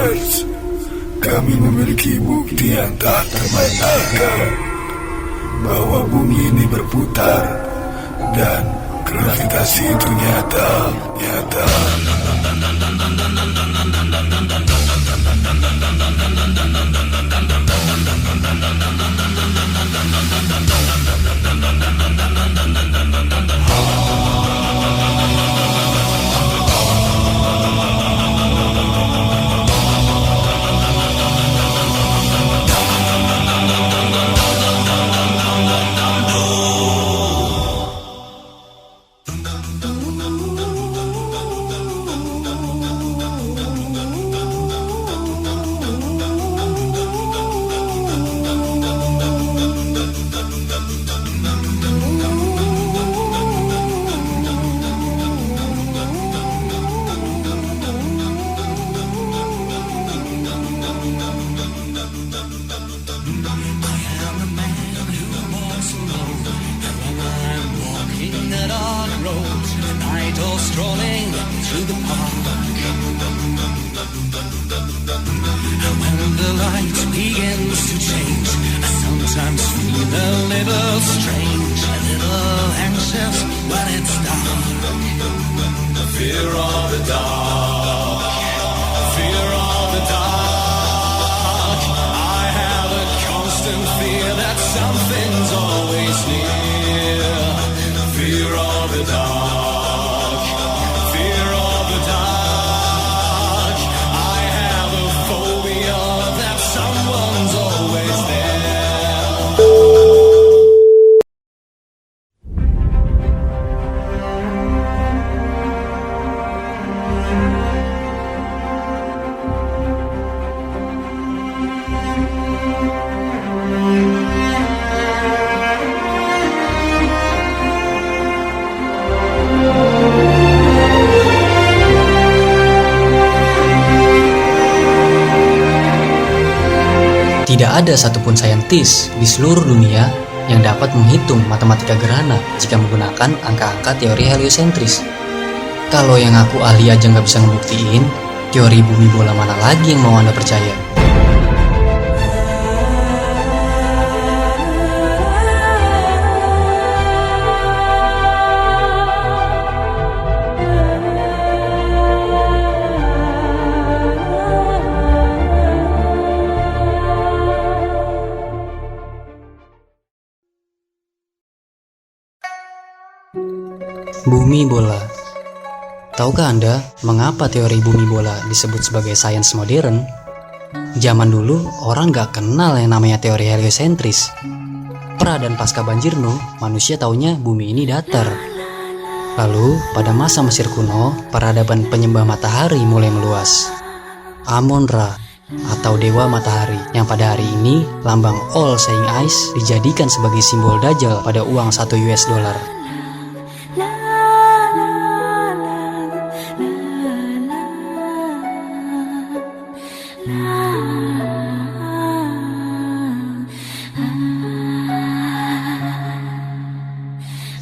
Universe. Kami memiliki bukti yang tak terbayangkan bahwa bumi ini berputar dan gravitasi itu nyata. Strolling through the park, and when the light begins to change, I sometimes feel a little strange, a little anxious when it's dark. Fear of the dark, fear of the dark. I have a constant fear that something's always near. Fear of the dark. Tidak ada satupun saintis di seluruh dunia yang dapat menghitung matematika gerhana jika menggunakan angka-angka teori heliosentris. Kalau yang aku ahli aja nggak bisa ngebuktiin, teori bumi bola mana lagi yang mau Anda percaya? Bumi bola. Tahukah Anda mengapa teori bumi bola disebut sebagai sains modern? Zaman dulu orang gak kenal yang namanya teori heliosentris. Pra dan pasca banjir Nuh, manusia taunya bumi ini datar. Lalu pada masa Mesir kuno, peradaban penyembah matahari mulai meluas. Amon-Ra atau dewa matahari, yang pada hari ini lambang All Seeing Eyes dijadikan sebagai simbol Dajjal pada uang 1 US dollar.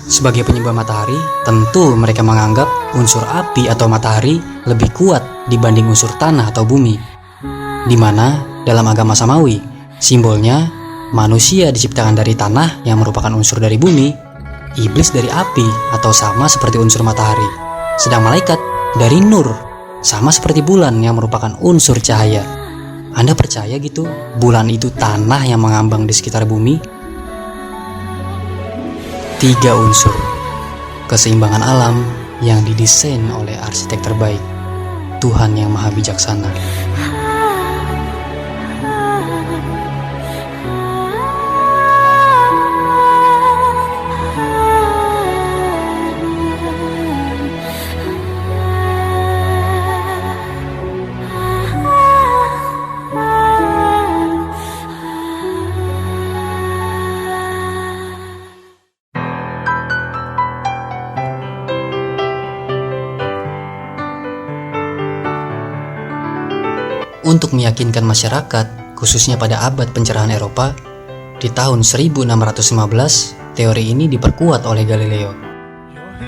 Sebagai penyembah matahari, tentu mereka menganggap unsur api atau matahari lebih kuat dibanding unsur tanah atau bumi. Di mana dalam agama Samawi, simbolnya manusia diciptakan dari tanah yang merupakan unsur dari bumi, iblis dari api atau sama seperti unsur matahari, sedang malaikat dari nur, sama seperti bulan yang merupakan unsur cahaya. Anda percaya gitu bulan itu tanah yang mengambang di sekitar bumi? 3 unsur keseimbangan alam yang didesain oleh arsitek terbaik, Tuhan yang Maha Bijaksana. Untuk meyakinkan masyarakat, khususnya pada abad pencerahan Eropa, di tahun 1615, teori ini diperkuat oleh Galileo.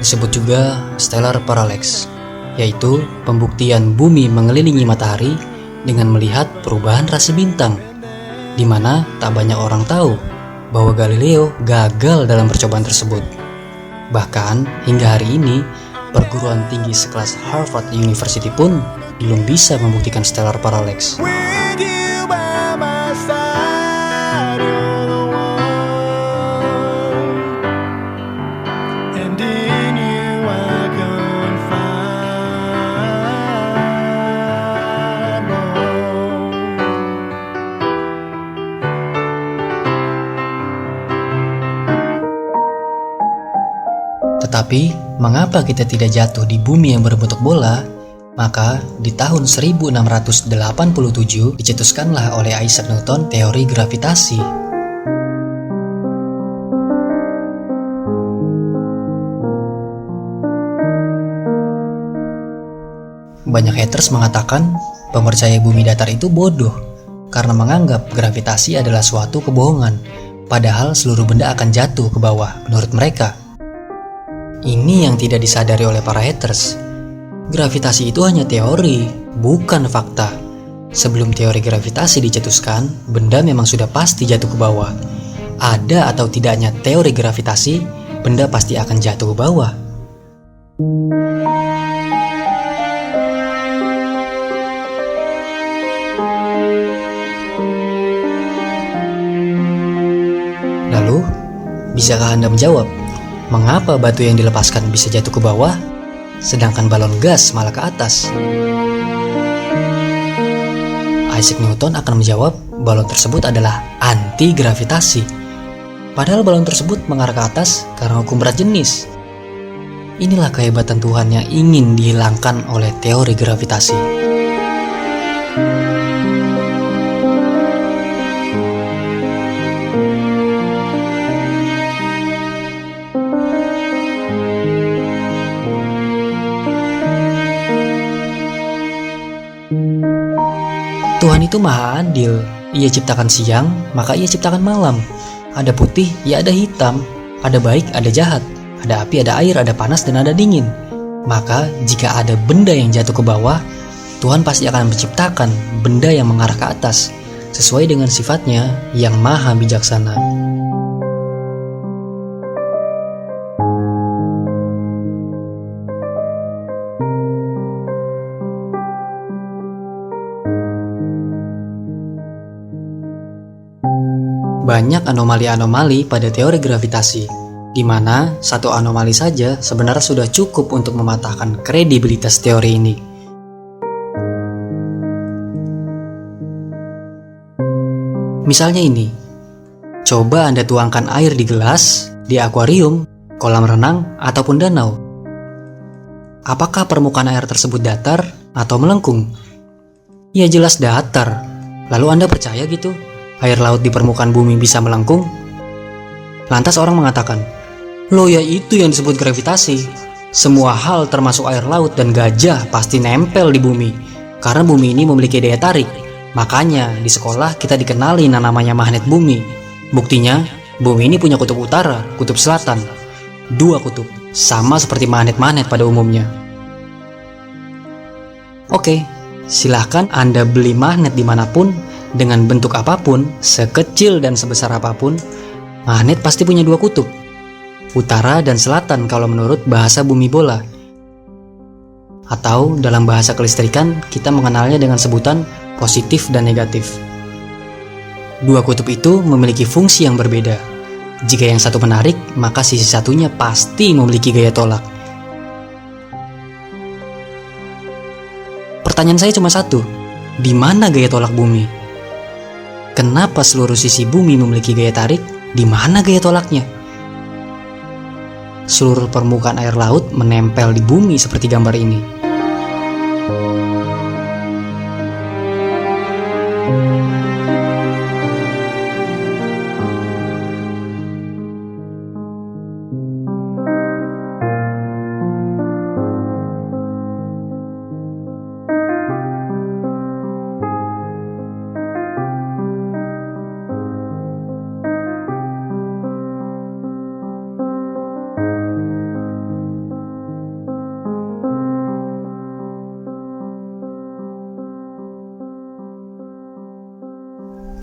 Disebut juga stellar parallax, yaitu pembuktian bumi mengelilingi matahari dengan melihat perubahan rasi bintang, di mana tak banyak orang tahu bahwa Galileo gagal dalam percobaan tersebut. Bahkan hingga hari ini, perguruan tinggi sekelas Harvard University pun belum bisa membuktikan stellar parallax. With you by my side, you're the one. And in you I can find more. Tetapi, mengapa kita tidak jatuh di bumi yang berbentuk bola? Maka, di tahun 1687 dicetuskanlah oleh Isaac Newton teori gravitasi. Banyak haters mengatakan pemercaya bumi datar itu bodoh karena menganggap gravitasi adalah suatu kebohongan, padahal seluruh benda akan jatuh ke bawah menurut mereka. Ini yang tidak disadari oleh para haters. Gravitasi itu hanya teori, bukan fakta. Sebelum teori gravitasi dicetuskan, benda memang sudah pasti jatuh ke bawah. Ada atau tidaknya teori gravitasi, benda pasti akan jatuh ke bawah. Lalu, bisakah Anda menjawab, mengapa batu yang dilepaskan bisa jatuh ke bawah, sedangkan balon gas malah ke atas? Isaac Newton akan menjawab balon tersebut adalah anti-gravitasi. Padahal balon tersebut mengarah ke atas karena hukum berat jenis. Inilah kehebatan Tuhan yang ingin dihilangkan oleh teori gravitasi. Tuhan itu maha adil. Ia ciptakan siang, maka ia ciptakan malam. Ada putih, ya ada hitam. Ada baik, ada jahat. Ada api, ada air, ada panas, dan ada dingin. Maka jika ada benda yang jatuh ke bawah, Tuhan pasti akan menciptakan benda yang mengarah ke atas, sesuai dengan sifatnya yang maha bijaksana. Banyak anomali-anomali pada teori gravitasi, di mana satu anomali saja sebenarnya sudah cukup untuk mematahkan kredibilitas teori ini. Misalnya ini, coba Anda tuangkan air di gelas, di akuarium, kolam renang, ataupun danau. Apakah permukaan air tersebut datar atau melengkung? Ya jelas datar. Lalu Anda percaya gitu? Air laut di permukaan bumi bisa melengkung? Lantas orang mengatakan, loh ya itu yang disebut gravitasi. Semua hal termasuk air laut dan gajah pasti nempel di bumi, karena bumi ini memiliki daya tarik. Makanya di sekolah kita dikenali namanya magnet bumi. Buktinya, bumi ini punya kutub utara, kutub selatan. Dua kutub, sama seperti magnet-magnet pada umumnya. Oke, silahkan Anda beli magnet dimanapun, dengan bentuk apapun, sekecil dan sebesar apapun, magnet pasti punya dua kutub, utara dan selatan kalau menurut bahasa bumi bola. Atau dalam bahasa kelistrikan, kita mengenalnya dengan sebutan positif dan negatif. Dua kutub itu memiliki fungsi yang berbeda. Jika yang satu menarik, maka sisi satunya pasti memiliki gaya tolak. Pertanyaan saya cuma satu, di mana gaya tolak bumi? Kenapa seluruh sisi bumi memiliki gaya tarik? Di mana gaya tolaknya? Seluruh permukaan air laut menempel di bumi seperti gambar ini.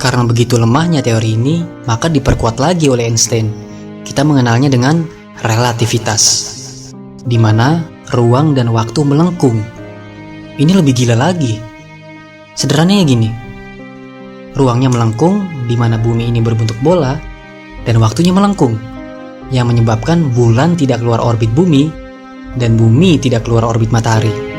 Karena begitu lemahnya teori ini, maka diperkuat lagi oleh Einstein. Kita mengenalnya dengan relativitas, di mana ruang dan waktu melengkung. Ini lebih gila lagi. Sederhananya gini, ruangnya melengkung di mana bumi ini berbentuk bola, dan waktunya melengkung, yang menyebabkan bulan tidak keluar orbit bumi, dan bumi tidak keluar orbit matahari.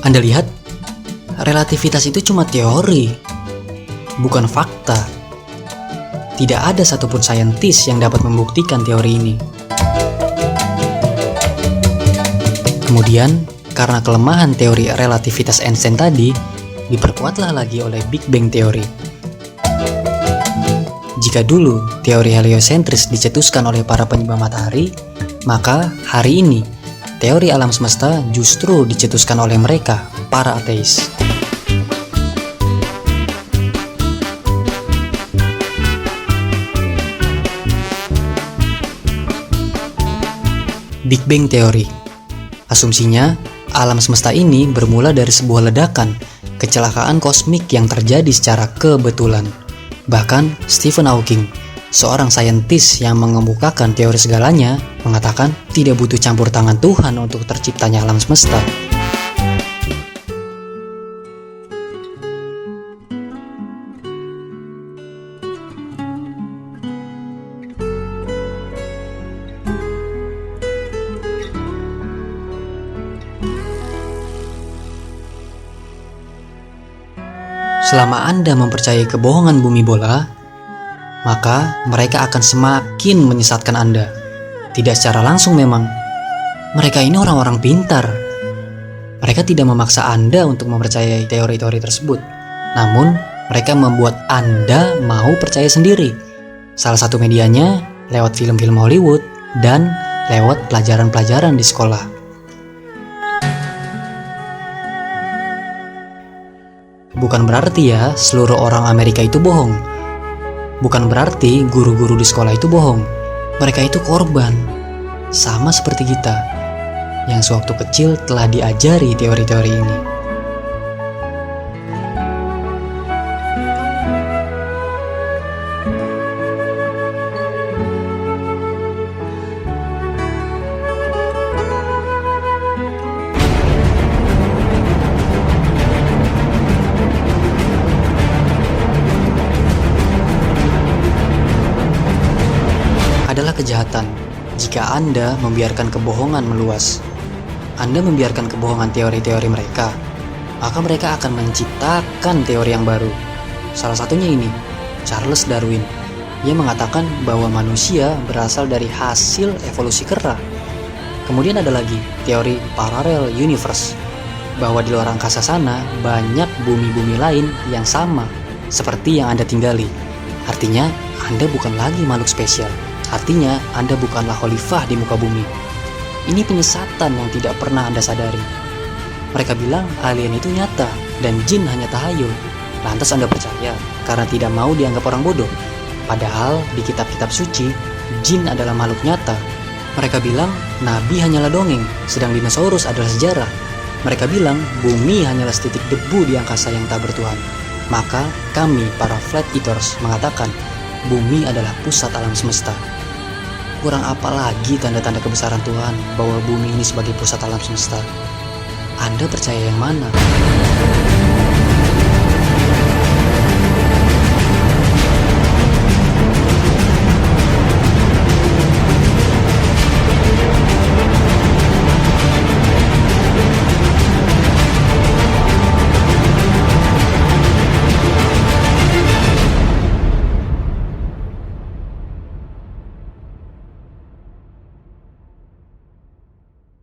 Anda lihat, relativitas itu cuma teori, bukan fakta. Tidak ada satupun saintis yang dapat membuktikan teori ini. Kemudian, karena kelemahan teori relativitas Einstein tadi, diperkuatlah lagi oleh Big Bang Theory. Jika dulu teori heliosentris dicetuskan oleh para penyembah matahari, maka hari ini teori alam semesta justru dicetuskan oleh mereka, para ateis. Big Bang Theory. Asumsinya, alam semesta ini bermula dari sebuah ledakan, kecelakaan kosmik yang terjadi secara kebetulan. Bahkan Stephen Hawking, seorang saintis yang mengemukakan teori segalanya, mengatakan tidak butuh campur tangan Tuhan untuk terciptanya alam semesta. Selama Anda mempercayai kebohongan bumi bola, maka mereka akan semakin menyesatkan Anda. Tidak secara langsung memang. Mereka ini orang-orang pintar. Mereka tidak memaksa Anda untuk mempercayai teori-teori tersebut. Namun, mereka membuat Anda mau percaya sendiri. Salah satu medianya lewat film-film Hollywood dan lewat pelajaran-pelajaran di sekolah. Bukan berarti ya seluruh orang Amerika itu bohong. Bukan berarti guru-guru di sekolah itu bohong. Mereka itu korban, sama seperti kita, yang sewaktu kecil telah diajari teori-teori ini. Adalah kejahatan jika Anda membiarkan kebohongan meluas. Anda membiarkan kebohongan teori-teori mereka, maka mereka akan menciptakan teori yang baru. Salah satunya ini, Charles Darwin. Ia mengatakan bahwa manusia berasal dari hasil evolusi kera. Kemudian ada lagi teori parallel universe, bahwa di luar angkasa sana banyak bumi-bumi lain yang sama seperti yang Anda tinggali. Artinya, Anda bukan lagi makhluk spesial. Artinya, Anda bukanlah khalifah di muka bumi. Ini penyesatan yang tidak pernah Anda sadari. Mereka bilang alien itu nyata dan jin hanya tahayul. Lantas Anda percaya karena tidak mau dianggap orang bodoh. Padahal di kitab-kitab suci, jin adalah makhluk nyata. Mereka bilang nabi hanyalah dongeng, sedang dinosaurus adalah sejarah. Mereka bilang bumi hanyalah setitik debu di angkasa yang tak bertuhan. Maka kami, para flat eaters, mengatakan bumi adalah pusat alam semesta. Kurang apa lagi tanda-tanda kebesaran Tuhan bahwa bumi ini sebagai pusat alam semesta? Anda percaya yang mana?